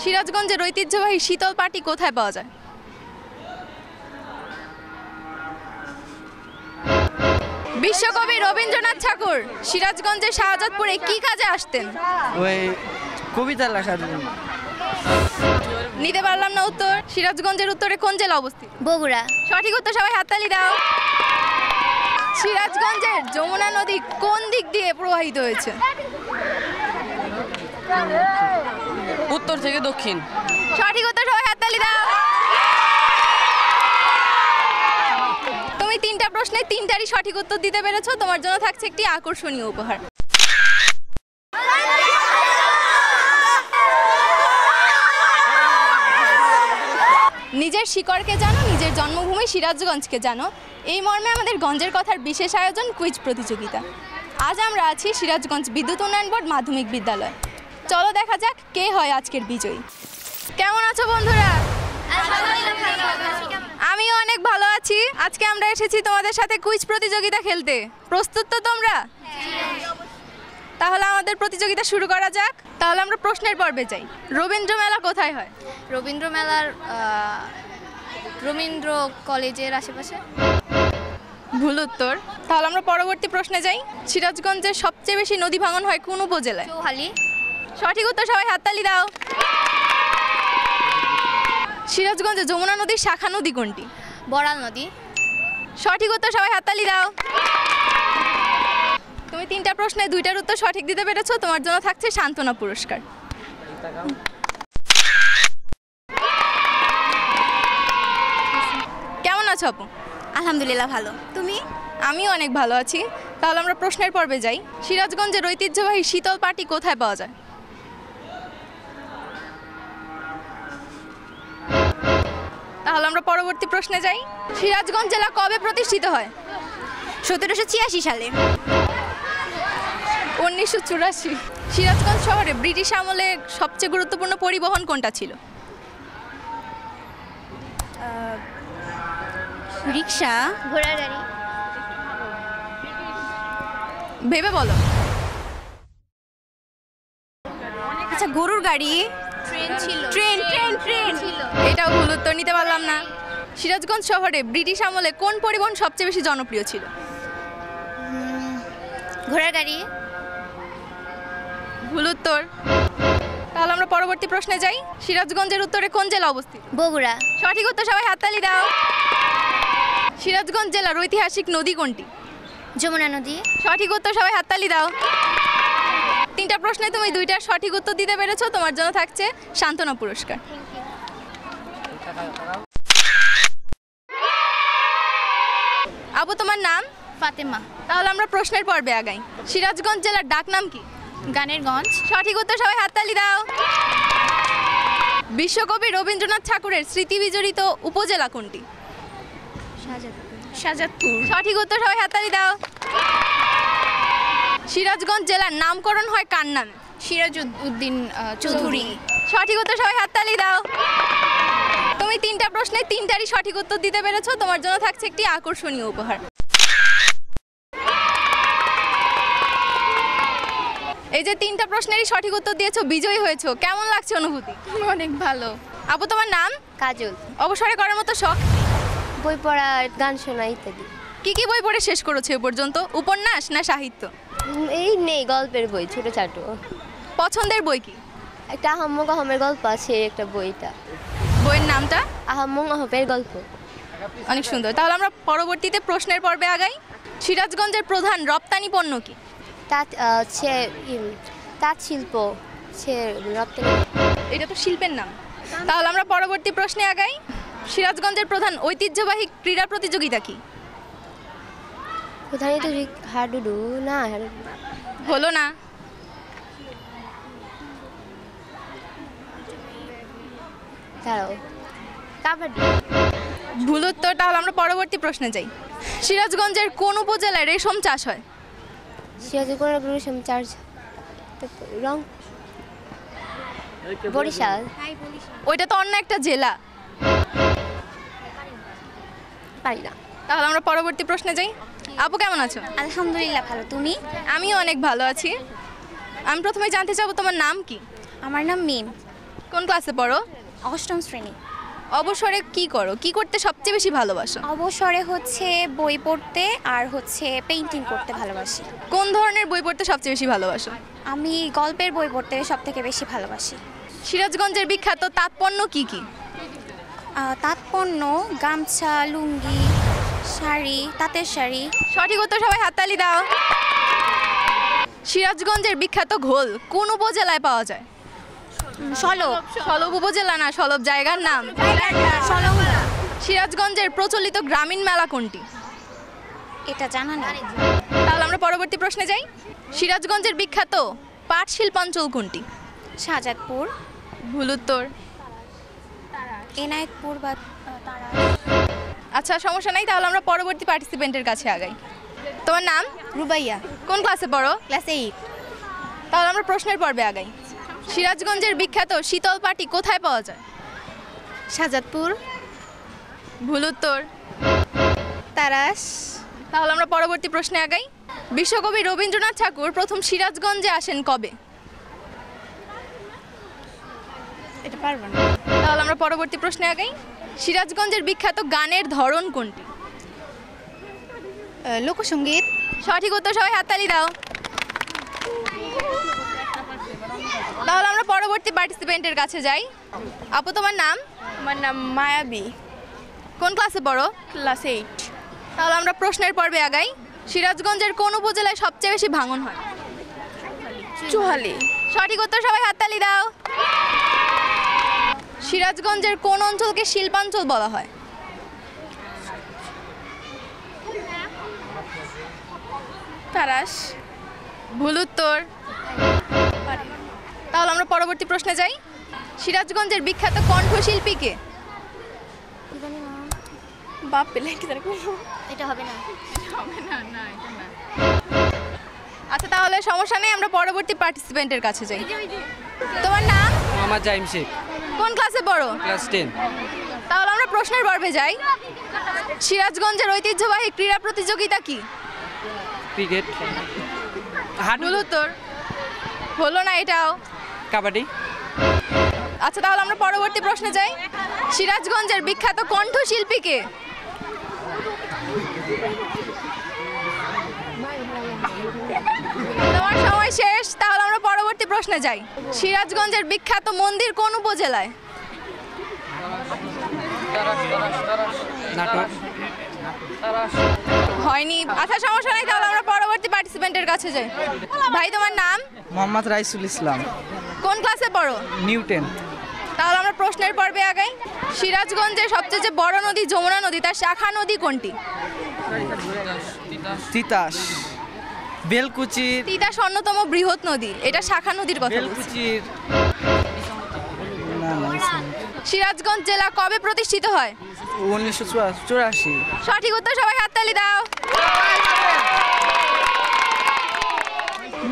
সিরাজগঞ্জের ঐতিহ্যবাহী শীতল পাটি কোথায় পাওয়া যায়? বিশ্বকবি রবীন্দ্রনাথ ঠাকুর সিরাজগঞ্জের শাহজাদপুরে কি কাজে আসতেন? ওই কবিতা লেখার জন্য। নিতে পারলাম না উত্তর। সিরাজগঞ্জের উত্তরে কোন জেলা অবস্থিত? বগুড়া। সঠিক উত্তর, সবাই হাততালি দাও। সিরাজগঞ্জের যমুনা নদী কোন দিক দিয়ে প্রবাহিত হয়েছে? উত্তর থেকে দক্ষিণ। সঠিক উত্তর, সবাই হাততালি দাও। তুমি তিনটা প্রশ্নে তিনটারই সঠিক উত্তর দিতে পেরেছো। তোমার জন্য থাকছে একটি আকর্ষণীয় উপহার। নিজের শিকড়কে জানো, নিজের জন্মভূমি সিরাজগঞ্জকে জানো, এই মর্মে আমাদের গঞ্জের কথার বিশেষ আয়োজন কুইজ প্রতিযোগিতা। আজ আমরা আছি সিরাজগঞ্জ বিদ্যুৎ উন্নয়ন বোর্ড মাধ্যমিক বিদ্যালয়। চলো দেখা যাক কে হয় আজকের বিজয়ী। কেমন আছো বন্ধুরা? আমিও অনেক ভালো আছি। আজকে আমরা এসেছি তোমাদের সাথে কুইজ প্রতিযোগিতা খেলতে। প্রস্তুত তো তোমরা? তাহলে আমাদের প্রতিযোগিতা শুরু করা যাক। তাহলে আমরা প্রশ্নের পর্বে যাই। রবীন্দ্র মেলা কোথায় হয়? রবীন্দ্র মেলার রবীন্দ্র কলেজের আশেপাশে। ভুল উত্তর। তাহলে আমরা পরবর্তী প্রশ্নে যাই। সিরাজগঞ্জের সবচেয়ে বেশি নদী ভাঙন হয় কোন উপজেলায়? চৌহালি। সঠিক উত্তর, সবাই হাততালি দাও। সিরাজগঞ্জে যমুনা নদীর শাখা নদী কোনটি? বড়াল নদী। সঠিক উত্তর, সবাই হাততালি দাও। তুমি তিনটা প্রশ্নে দুইটার উত্তর সঠিক দিতে পেরেছো। তোমার জন্য থাকছে সান্ত্বনা পুরস্কার। কেমন আছো আপু? আলহামদুলিল্লাহ ভালো। তুমি? আমিও অনেক ভালো আছি। তাহলে আমরা প্রশ্নের পর্বে যাই। সিরাজগঞ্জের ঐতিহ্যবাহী শীতল পাটি কোথায় পাওয়া যায়? তাহলে আমরা পরবর্তী প্রশ্নে যাই। সিরাজগঞ্জ জেলা কবে প্রতিষ্ঠিত হয়? 1786 সালে। 1984। সিরাজগঞ্জ শহরে ব্রিটিশ আমলে সবচেয়ে গুরুত্বপূর্ণ পরিবহন কোনটা ছিল? রিক্সা। ঘোড়ার গাড়ি। ভেবে বলো। আচ্ছা, গরুর গাড়ি। ট্রেন ছিল। ট্রেন ট্রেন ট্রেন ছিল। এটাও ভুল উত্তর, নিতে পারলাম না। সিরাজগঞ্জ শহরে ব্রিটিশ আমলে কোন পরিবহন সবচেয়ে বেশি জনপ্রিয় ছিল? ঘোড়ার গাড়ি। ভুল উত্তর। তাহলে আমরা পরবর্তী প্রশ্নে যাই। সিরাজগঞ্জের উত্তরে কোন জেলা অবস্থিত? বগুড়া। সঠিক উত্তর, সবাই হাততালি দাও। সিরাজগঞ্জ জেলার ঐতিহাসিক নদী কোনটি? যমুনা নদী। সঠিক উত্তর, সবাই হাততালি দাও। তিনটা প্রশ্নে তুমি দুইটার সঠিক উত্তর দিতে পেরেছো। তোমার জন্য থাকছে সান্ত্বনা পুরস্কার। আপু, তোমার নাম? ফাতেমা। তাহলে আমরা প্রশ্নের পর্বে আগাই। সিরাজগঞ্জ জেলার ডাক নাম কি? গানের গঞ্জ। সঠিক উত্তর, সবাই হাততালি দাও। বিশ্বকবি রবীন্দ্রনাথ ঠাকুরের স্মৃতি বিজড়িত উপজেলা কোনটি? শাহজাদপুর। সঠিক উত্তর, সবাই হাততালি দাও। সিরাজগঞ্জ জেলার নামকরণ হয় কার নামে? সিরাজউদ্দিন চৌধুরী। সঠিক উত্তর, সবাই হাততালি দাও। তুমি তিনটা প্রশ্নে তিনটারই সঠিক উত্তর দিতে পেরেছো। তোমার জন্য থাকছে একটি আকর্ষণীয় উপহার। এই যে তিনটা প্রশ্নেরই সঠিক উত্তর দিয়েছো, বিজয়ী হয়েছো। কেমন লাগছে অনুভূতি? অনেক ভালো। আপু, তোমার নাম? কাজল। অবসরে করার মতো শখ? বই পড়া, গান শোনা ইত্যাদি। কি কি বই পড়ে শেষ করেছো এ পর্যন্ত? উপন্যাস না সাহিত্য? এই নেই, গল্পের বই ছোট ছোট। পছন্দের বই কি? একটা আহম্মক আহমের গল্প আছে, একটা বইটা। বইয়ের নামটা? আহম্মক আহমের গল্প। অনেক সুন্দর। তাহলে আমরা পরবর্তীতে প্রশ্নের পর্বে আগাই। সিরাজগঞ্জের প্রধান রপ্তানি পণ্য কি? তাঁত শিল্প। রপ্তানি। এটা তো শিল্পের নাম। তাহলে আমরা পরবর্তী প্রশ্নে আগাই। সিরাজগঞ্জের প্রধান ঐতিহ্যবাহী ক্রীড়া প্রতিযোগিতা কি? প্রধানত হাডুডু না। হলো না। দাঁড়াও, কাবাডি। ভুল উত্তর। তাহলে আমরা পরবর্তী প্রশ্নে যাই। সিরাজগঞ্জের কোন উপজেলায় রেশম চাষ হয়? সিরাজগঞ্জ রেশম চাষ রং বরিশাল। ওইটা তো অন্য একটা জেলা। পারি না। তাহলে আমরা পরবর্তী প্রশ্নে যাই। আপু, কেমন আছো? আলহামদুলিল্লাহ ভালো। তুমি? আমিও অনেক ভালো আছি। আমি প্রথমে জানতে চাবো তোমার নাম কি? আমার নাম মিম। কোন ক্লাসে পড়ো? অষ্টম শ্রেণী। অবসরে কি করো? কি করতে সবচেয়ে বেশি ভালোবাসো? অবসরে হচ্ছে বই পড়তে আর হচ্ছে পেইন্টিং করতে ভালোবাসি। কোন ধরনের বই পড়তে সবচেয়ে বেশি ভালোবাসো? আমি গল্পের বই পড়তে সবথেকে বেশি ভালোবাসি। সিরাজগঞ্জের বিখ্যাত তাঁতপণ্য কি কি? তাঁতপণ্য, গামছা, লুঙ্গি, শাড়ি, তাঁতের শাড়ি। সঠিক উত্তর, সবাই হাততালি দাও। সিরাজগঞ্জের বিখ্যাত ঘোল কোন উপজেলায় পাওয়া যায়? সলব। সলব উপজেলা না, সলব জায়গার নাম। সলব। সিরাজগঞ্জের প্রচলিত গ্রামীণ মেলা কোনটি? এটা জানা নেই। তাহলে আমরা পরবর্তী প্রশ্নে যাই। সিরাজগঞ্জের বিখ্যাত পাট শিল্পাঞ্চল কোনটি? শাহজাদপুর, ভুল উত্তর। এনায়েতপুর বা তারা। আচ্ছা, সমস্যা নাই, তাহলে আমরা পরবর্তী পার্টিসিপেন্টের কাছে আগাই। তোমার নাম? রুবাইয়া, কোন ক্লাসে পড়ো? ক্লাস 8। তাহলে আমরা প্রশ্নের পর্বে আগাই। সিরাজগঞ্জের বিখ্যাত শীতল পাটি কোথায় পাওয়া যায়? শাহজাদপুর, ভুল উত্তর। তারাস। তাহলে আমরা পরবর্তী প্রশ্নে আগাই। বিশ্বকবি রবীন্দ্রনাথ ঠাকুর প্রথম সিরাজগঞ্জে আসেন কবে? এটা পারবো না। তাহলে আমরা পরবর্তী প্রশ্নে আগাই। সিরাজগঞ্জের বিখ্যাত গানের ধরন কোনটি? লোকসঙ্গীত। সঠিক উত্তর, সবাই হাততালি দাও। তাহলে আমরা পরবর্তী পার্টিসিপেন্টের কাছে যাই। আপু, তোমার নাম? আমার নাম মায়াবী, কোন ক্লাসে পড়ো? ক্লাস 8। তাহলে আমরা প্রশ্নের পর্বে আগাই। সিরাজগঞ্জের কোন উপজেলায় সবচেয়ে বেশি ভাঙন হয়? চুহালি। সঠিক উত্তর, সবাই হাততালি দাও। সিরাজগঞ্জের কোন অঞ্চলকে শিল্পাঞ্চল বলা হয়? তারাস। ভুল উত্তর। তাহলে আমরা পরবর্তী প্রশ্নে যাই। সিরাজগঞ্জের বিখ্যাত কণ্ঠশিল্পী কে? বাপ পেলে এটা হবে না। আচ্ছা, তাহলে সমস্যা নেই, আমরা পরবর্তী পার্টিসিপেন্টের কাছে যাই। তোমার নাম? মোহাম্মদ জাহিম শেখ, কোন ক্লাসে পড়ো? ক্লাস 10। তাহলে আমরা প্রশ্নের পর্বে যাই। সিরাজগঞ্জের ঐতিহ্যবাহী ক্রীড়া প্রতিযোগিতা কি? ক্রিকেট, ভুল উত্তর। হলো না এটাও। কাবাডি। আচ্ছা, তাহলে আমরা পরবর্তী প্রশ্নে যাই। সিরাজগঞ্জের বিখ্যাত কণ্ঠশিল্পী কে? তোমার সময় শেষ। তাহলে আমরা পরবর্তী প্রশ্নে যাই। সিরাজগঞ্জের বিখ্যাত মন্দির কোন উপজেলায়? নাটক। হয়নি। আচ্ছা, সমস্যা নাই, তাহলে আমরা পরবর্তী পার্টিসিপেন্টের কাছে যাই। ভাই, তোমার নাম? মোহাম্মদ রাইসুল ইসলাম, কোন ক্লাসে পড়ো? নিউটেন। তাহলে আমরা প্রশ্নের পর্বে আগাই। সিরাজগঞ্জের সবচেয়ে যে বড় নদী যমুনা নদী, তার শাখা নদী কোনটি? তিতাস, বেলকুচির। তিতাস অন্যতম বৃহৎ নদী, এটা শাখা নদীর কথা বলছি। বেলকুচির। সিরাজগঞ্জ জেলা কবে প্রতিষ্ঠিত হয়? 1984। সঠিক উত্তর, সবাই হাততালি দাও।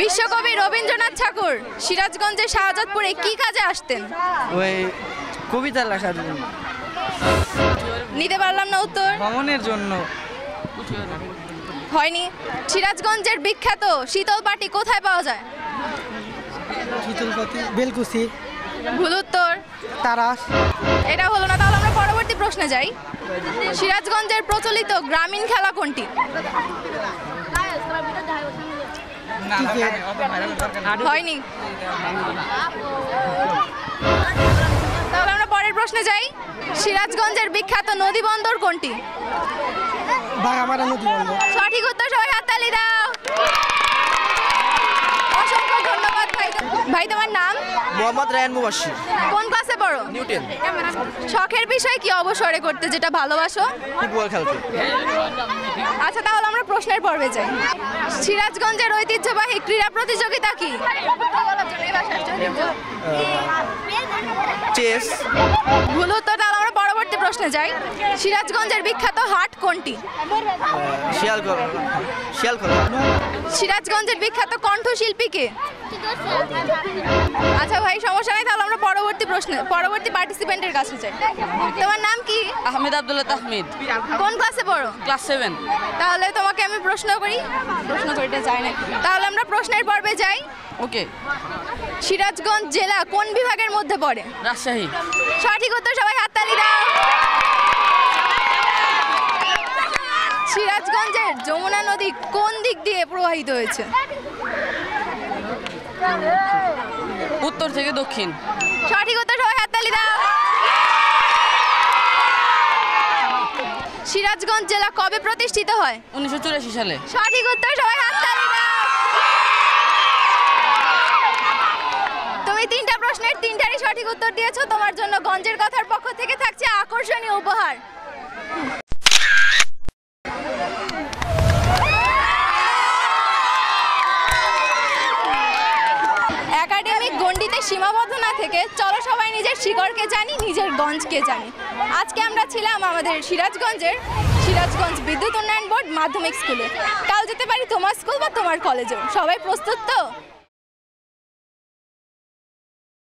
বিশ্বকবি রবীন্দ্রনাথ ঠাকুর সিরাজগঞ্জের শাহজাদপুরে কি কাজে আসতেন? ওই কবিতা লেখার জন্য। নিতে পারলাম না উত্তর। ভ্রমণের জন্য। হয়নি। সিরাজগঞ্জের বিখ্যাত শীতল পাটি কোথায় পাওয়া যায়? শীতলপাতি, বেলকুচি, ভুল উত্তর। তারাস। এটা হলো না। তাহলে আমরা পরবর্তী প্রশ্নে যাই। সিরাজগঞ্জের প্রচলিত গ্রামীণ খেলা কোনটি? হয়নি। তাহলে আমরা পরের প্রশ্নে যাই। সিরাজগঞ্জের বিখ্যাত নদী বন্দর কোনটি? বাগামারা নদী বন্দর। সঠিক উত্তর, সবাই হাততালি দাও। অসংখ্য ধন্যবাদ ভাই। ভাই, তোমার নাম? মোহাম্মদ রায়ান মুবাশশির, কোন ক্লাসে পড়ো? নিউটেন। শখের বিষয় কি অবসরে করতে যেটা ভালোবাসো? ফুটবল খেলতে। আচ্ছা, তাহলে আমরা প্রশ্নের পর্বে যাই। সিরাজগঞ্জের ঐতিহ্যবাহী ক্রীড়া প্রতিযোগিতা কি? চেস। ভুল উত্তর। তাহলে আমরা পরবর্তী প্রশ্নে যাই। সিরাজগঞ্জের বিখ্যাত হাট কোনটি? শিয়ালখোলা। সিরাজগঞ্জের বিখ্যাত কণ্ঠশিল্পী কে? আচ্ছা ভাই, সমস্যা নাই, তাহলে আমরা পরবর্তী পার্টিসিপেন্টের কাছে যাই। তোমার নাম কি? আহমেদ আব্দুল্লাহ তাহমিদ, কোন ক্লাসে পড়ো? ক্লাস 7। তাহলে তোমাকে আমি প্রশ্ন করি, এটা যায় না। তাহলে আমরা প্রশ্নের পর্বে যাই। ওকে। সিরাজগঞ্জ জেলা কোন বিভাগের মধ্যে পড়ে? রাজশাহী। সঠিক উত্তর, সবাই হাততালি দাও। সিরাজগঞ্জের যমুনা নদী কোন দিক দিয়ে প্রবাহিত হয়েছে? উত্তর থেকে দক্ষিণ। সঠিক উত্তর, সবাই হাততালি দাও। সিরাজগঞ্জ জেলা কবে প্রতিষ্ঠিত হয়? 1984 সালে। সঠিক উত্তর, সবাই হাততালি দাও। তুমি 3টা প্রশ্নের 3টারই সঠিক উত্তর দিয়েছো। তোমার জন্য গঞ্জের কথার পক্ষ থেকে থাকছে আকর্ষণীয় উপহার। একাডেমিক গণ্ডিতে সীমাবদ্ধ না থেকে চলো সবাই নিজের শিকড়কে জানি, নিজের গঞ্জকে জানি। আজকে আমরা ছিলাম আমাদের সিরাজগঞ্জ বিদ্যুৎ উন্নয়ন বোর্ড মাধ্যমিক স্কুলে। কাল যেতে পারি তোমার স্কুল বা তোমার কলেজেও। সবাই প্রস্তুত তো?